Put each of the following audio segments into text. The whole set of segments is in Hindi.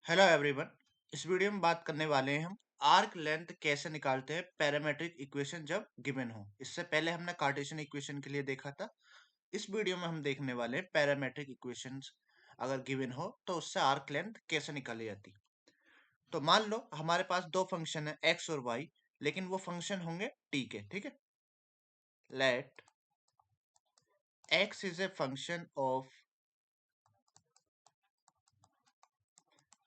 Hello everyone. इस वीडियो में बात करने वाले हैं हम आर्क लेंथ कैसे निकालते हैं पैरामेट्रिक इक्वेशन जब गिवन हो। इससे पहले हमने कार्टेशियन इक्वेशन के लिए देखा था। इस वीडियो में हम देखने वाले हैं पैरामेट्रिक इक्वेशंस अगर गिवन हो तो उससे आर्क लेंथ कैसे निकाली जाती। तो मान लो हमारे पास दो फंक्शन है एक्स और वाई, लेकिन वो फंक्शन होंगे टी के। ठीक है, let X is a function of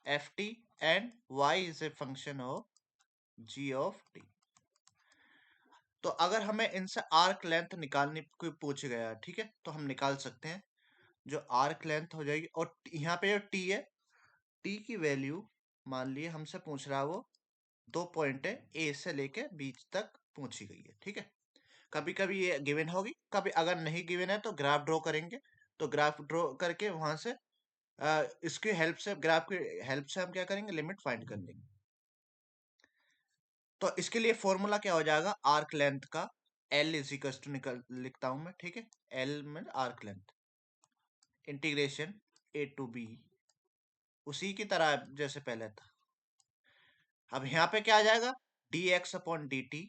F T and Y is a function of G of T. तो अगर हमें इनसे आर्क लेंथ निकालने को पूछ गया, ठीक है, तो हम निकाल सकते हैं। जो आर्क लेंथ हो जाएगी, और यहाँ पे जो टी है, टी की वैल्यू मान लिए हमसे पूछ रहा है वो दो पॉइंट है ए से लेके बीच तक पूछी गई है। ठीक है, कभी कभी ये गिवन होगी, कभी अगर नहीं गिवन है तो ग्राफ ड्रॉ करेंगे। तो ग्राफ ड्रॉ करके वहां से इसकी हेल्प से, ग्राफ की हेल्प से हम क्या करेंगे, लिमिट फाइंड कर लेंगे। तो इसके लिए फॉर्मूला क्या हो जाएगा आर्क लेंथ का, एल इज इक्वल टू निकल लिखता हूं मैं। ठीक है, एल में arc length integration A to B, उसी की तरह जैसे पहले था। अब यहाँ पे क्या आ जाएगा, D x upon D T,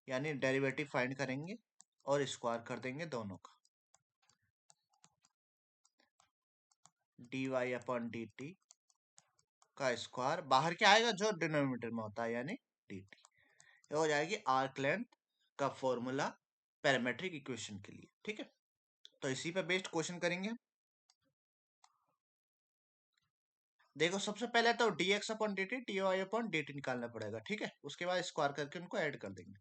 यानी डेरिवेटिव फाइंड करेंगे और स्क्वायर कर देंगे दोनों का। D Y upon D T का स्क्वायर, बाहर क्या आएगा जो डिनोमिनेटर में होता है, यानी डी टी। ये हो जाएगी आर्क लेंथ का फॉर्मूला पैरामेट्रिक इक्वेशन के लिए। ठीक है, तो इसी पे बेस्ड क्वेश्चन करेंगे। देखो सबसे पहले तो d x upon D t, t y upon D t निकालना पड़ेगा। ठीक है, उसके बाद स्क्वायर करके उनको ऐड कर देंगे।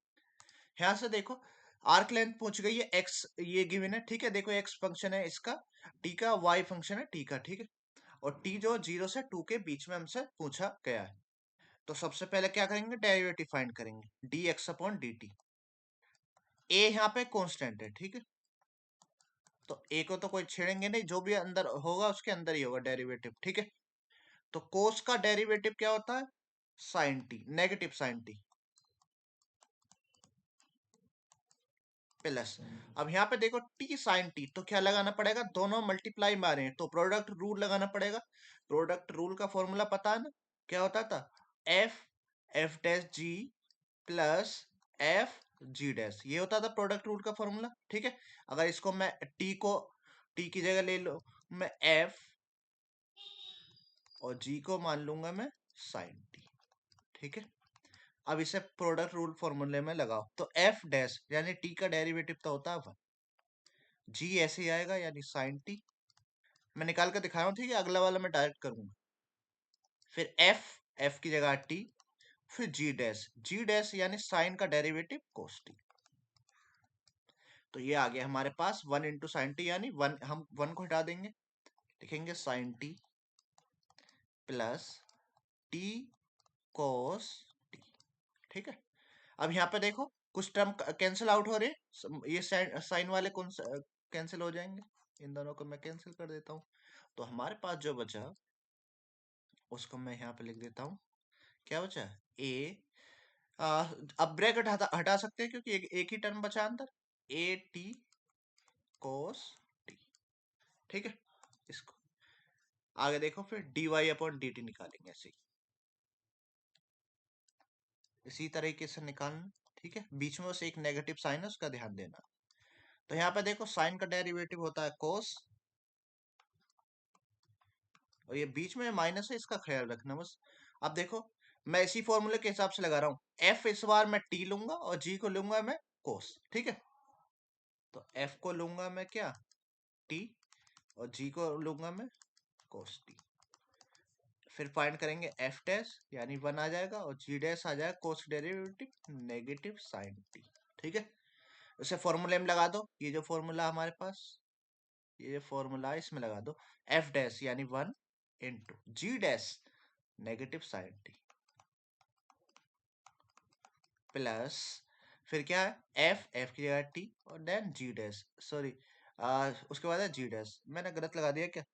यहाँ से देखो आर्क लेंथ पूछ गई है, एक्स ये गिवन है। ठीक है, देखो एक्स फंक्शन है इसका, टी का वाई फंक्शन है टी का। ठीक है, और टी जो 0 से 2 के बीच में हमसे पूछा गया है। तो सबसे पहले क्या करेंगे, डेरिवेटिव फाइंड करेंगे, d x upon D t. A यहाँ पे कॉन्स्टेंट है। ठीक है, तो ए को तो कोई छेड़ेंगे नहीं, जो भी अंदर होगा उसके अंदर ही होगा डेरिवेटिव। ठीक है, तो कोस का डेरिवेटिव क्या होता है, sine t, negative sine t plus. अब यहाँ पे देखो टी साइन टी, तो क्या लगाना पड़ेगा, दोनों मल्टीप्लाई में आ रहे हैं तो प्रोडक्ट रूल लगाना पड़ेगा। प्रोडक्ट रूल का फॉर्मूला पता है ना, क्या होता था, एफ एफ डैश जी प्लस एफ जी डैश, ये होता था प्रोडक्ट रूल का फॉर्मूला। ठीक है, अगर इसको मैं टी को, टी की जगह ले लो मैं एफ, और जी को मान लूंगा मैं साइन टी। ठीक है, अब इसे प्रोडक्ट रूल फॉर्मूले में लगाओ, तो एफ डैश यानी टी का डेरिवेटिव तो होता है वन, जी ऐसे ही आएगा यानी साइन टी। मैं निकाल कर दिखा रहा हूँ, ठीक है, अगला वाला मैं डायरेक्ट करूंगा। फिर एफ, एफ की जगह टी, फिर जी डैश, जी डैश यानी साइन का डेरिवेटिव कोस टी। तो ये आ गया हमारे पास वन इंटू साइन टी, यानी वन, हम वन को हटा देंगे, लिखेंगे sign t plus T cos t. ठीक है, अब यहाँ पे देखो कुछ टर्म कैंसिल आउट हो रहे हैं, ये साइन वाले कौन कैंसिल हो जाएंगे, इन दोनों को मैं कैंसिल कर देता हूँ। तो हमारे पास जो बचा उसको मैं यहाँ पे लिख देता हूँ, क्या बचा, ए, अब ब्रैकेट हटा हटा सकते हैं क्योंकि एक ही टर्म बचा अंदर, ए टी कोस टी। ठीक है, इसको आगे देखो, फिर d Y upon D t निकालेंगे ऐसे ही, इसी तरीके से निकालना। ठीक है, बीच में बस एक नेगेटिव साइन है उसका ध्यान देना। तो यहाँ पे देखो साइन का डेरिवेटिव होता है कोस, और ये बीच में माइनस है, इसका ख्याल रखना बस। अब देखो मैं इसी फॉर्मूले के हिसाब से लगा रहा हूँ, एफ इस बार मैं टी लूंगा और जी को लूंगा मैं कोस। ठीक है, तो एफ को लूंगा मैं क्या, टी, और जी को लूंगा मैं कोस टी। फिर फाइंड करेंगे एफ डैश, यानी वन आ जाएगा, और जी डैश आ जाएगा कोस डेरिवेटिव नेगेटिव साइन टी। ठीक है, इसे फॉर्मूले में लगा दो, ये जो फॉर्मूला हमारे पास, ये फॉर्मूला इसमें लगा दो, एफ डैश यानी one into g dash negative sine t plus, फिर क्या है, एफ, एफ की जगह टी, और देन जी डैश, सॉरी उसके बाद है जी डैश, मैंने गलत लगा दिया क्या,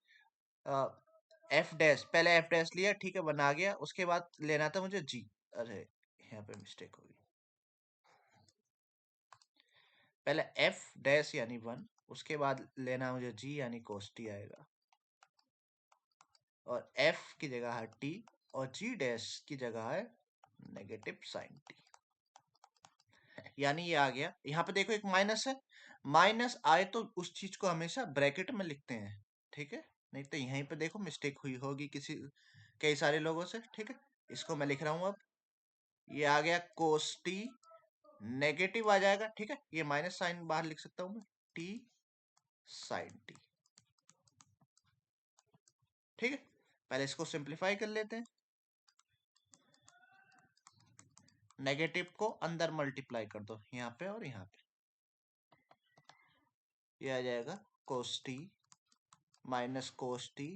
एफ डैश, पहले एफ डैश लिया, ठीक है, बना गया, उसके बाद लेना था मुझे जी, अरे यहाँ पे मिस्टेक हो गई, पहले एफ डैश यानी वन, उसके बाद लेना मुझे जी यानी कोस टी आएगा। और एफ की जगह है टी और जी डैश की जगह है नेगेटिव साइन टी। यानी ये आ गया। यहाँ पे देखो एक माइनस है, माइनस आए तो उस चीज को हमेशा ब्रैकेट में लिखते हैं, ठीक है, नहीं तो यहीं पे देखो मिस्टेक हुई होगी किसी कई सारे लोगों से, ठीक है। इसको मैं लिख रहा हूं अब, ये आ गया कोस टी, नेगेटिव आ जाएगा, ठीक है, ये माइनस साइन बाहर लिख सकता हूं मैं, टी साइन टी, ठीक है। पहले इसको सिंप्लीफाई कर लेते हैं, नेगेटिव को अंदर मल्टीप्लाई कर दो यहाँ पे और यहाँ पे, ये आ जाएगा cos t minus cos t,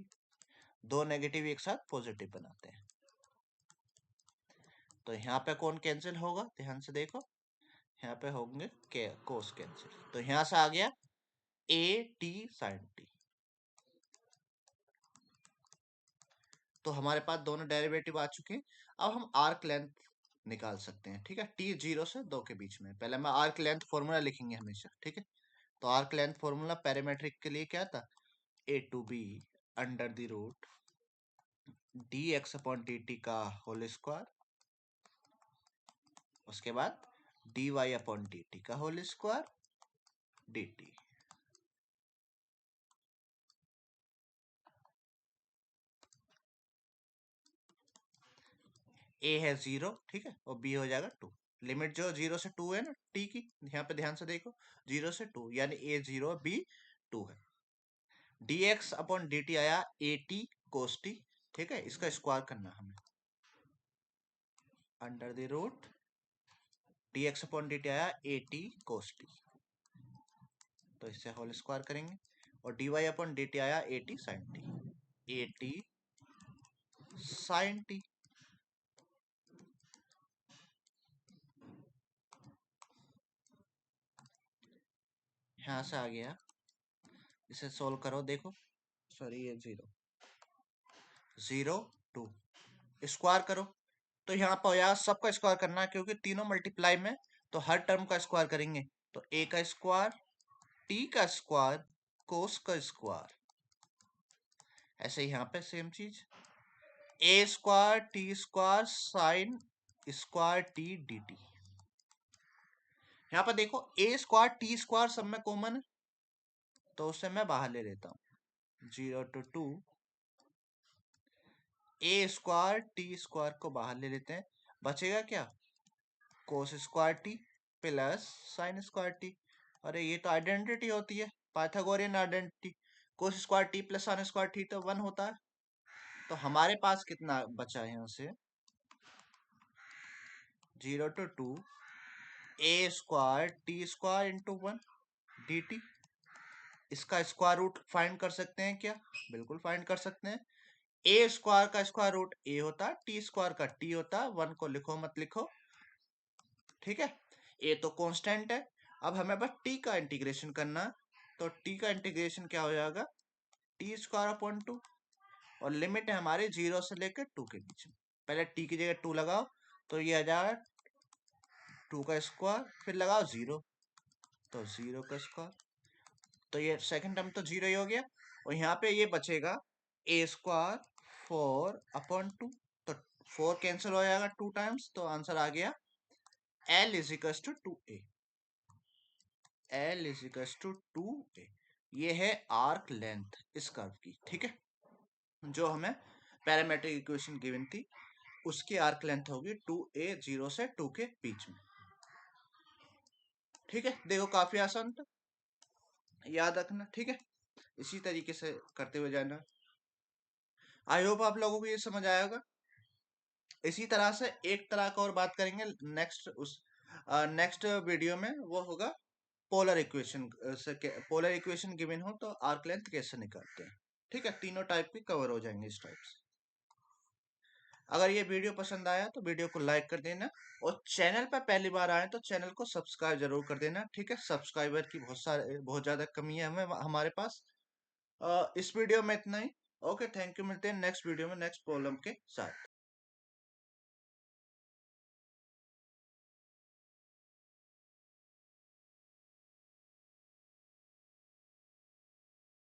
दो नेगेटिव एक साथ पॉजिटिव बनाते हैं, तो यहाँ पे कौन कैंसिल होगा, ध्यान से देखो, यहाँ पे होंगे कोस कैंसिल, तो यहाँ से आ गया ए टी साइन टी। तो हमारे पास दोनों डेरिवेटिव आ चुके हैं। अब हम आर्क लेंथ निकाल सकते हैं, ठीक है, टी 0 से 2 के बीच में। पहले मैं आर्क लेंथ फॉर्मूला लिखेंगे हमेशा, ठीक है। तो आर्क लेंथ फॉर्मूला पैरामीट्रिक के लिए क्या था, a to b under the root d x upon D T का होल स्क्वायर, उसके बाद d Y upon D T का whole square d t. A है 0, ठीक है, और बी हो जाएगा 2। लिमिट जो 0 से 2 है ना टी की, यहाँ पे ध्यान से देखो, 0 से 2 यानी ए 0 बी 2 है। D x upon D t आया ए टी कोस टी, ठीक है, इसका स्क्वायर करना हमें, under the root d x upon D t आया ए टी कोस टी, तो इससे होल स्क्वायर करेंगे, और d Y upon D t आया a t sine t, a t sine t. यहां से आ गया, इसे सोल्व करो, देखो, सॉरी ये 0 0 2 स्क्वायर करो, तो यहाँ पर यार सबका स्क्वायर करना है क्योंकि तीनों मल्टीप्लाई में, तो हर टर्म का स्क्वायर करेंगे, तो ए का स्क्वायर, टी का स्क्वायर, कोस का स्क्वायर, ऐसे ही यहाँ पे सेम चीज, a square t square sine square t d t. यहाँ पर देखो ए स्क्वायर टी स्क्वायर सब में कॉमन है, तो उससे मैं बाहर ले लेता हूँ, 0 to 2 A square t square को बाहर ले लेते हैं, बचेगा क्या, cos square T plus sign square T. अरे ये तो आइडेंटिटी होती है, Pythagorean identity, cos square T plus sign square T तो 1 होता है। तो हमारे पास कितना बचा है यहाँ से, 0 to 2 A square t square into 1 D T. इसका स्क्वायर रूट फाइंड कर सकते हैं क्या, बिल्कुल फाइंड कर सकते हैं। ए स्क्वायर का स्क्वायर रूट ए होता है, टी स्क्वायर का टी होता है, 1 को लिखो मत लिखो, ठीक है। ए तो कांस्टेंट है, अब हमें बस टी का इंटीग्रेशन करना है, तो टी का इंटीग्रेशन क्या हो जाएगा, टी स्क्वायर अपॉन 2, और लिमिट है हमारे 0 से लेकर 2 के बीच में। पहले टी की जगह 2 लगाओ, तो ये आ जाएगा 2 का स्क्वायर, फिर लगाओ 0, तो 0 का स्क्वायर, तो ये सेकंड टर्म तो 0 ही हो गया, और यहाँ पे ये बचेगा ए स्क्वायर 4 अपॉन 2, तो 4 कैंसिल हो जाएगा 2 टाइम्स, तो आंसर आ गया L is equal to 2a, L is equal to 2a। ये है आर्क लेंथ इस कर्व की, ठीक है, जो हमें पैरामेट्रिक इक्वेशन गिवन थी उसकी आर्क लेंथ होगी 2a 0 से 2 के बीच में, ठीक है। देखो काफी आसान था, याद रखना, ठीक है, इसी तरीके से करते हुए जाना। आई होप आप लोगों को ये समझ आया होगा। इसी तरह से एक तरह का और बात करेंगे नेक्स्ट वीडियो में, वो होगा पोलर इक्वेशन से, पोलर इक्वेशन गिवन हो तो आर्क लेंथ कैसे निकालते हैं, ठीक है, तीनों टाइप की कवर हो जाएंगे इस टाइप से। अगर ये वीडियो पसंद आया तो वीडियो को लाइक कर देना, और चैनल पर पहली बार आए तो चैनल को सब्सक्राइब जरूर कर देना, ठीक है। सब्सक्राइबर की बहुत ज्यादा कमी है हमें हमारे पास। इस वीडियो में इतना ही। ओके, थैंक यू, मिलते हैं नेक्स्ट वीडियो में नेक्स्ट प्रॉब्लम के साथ।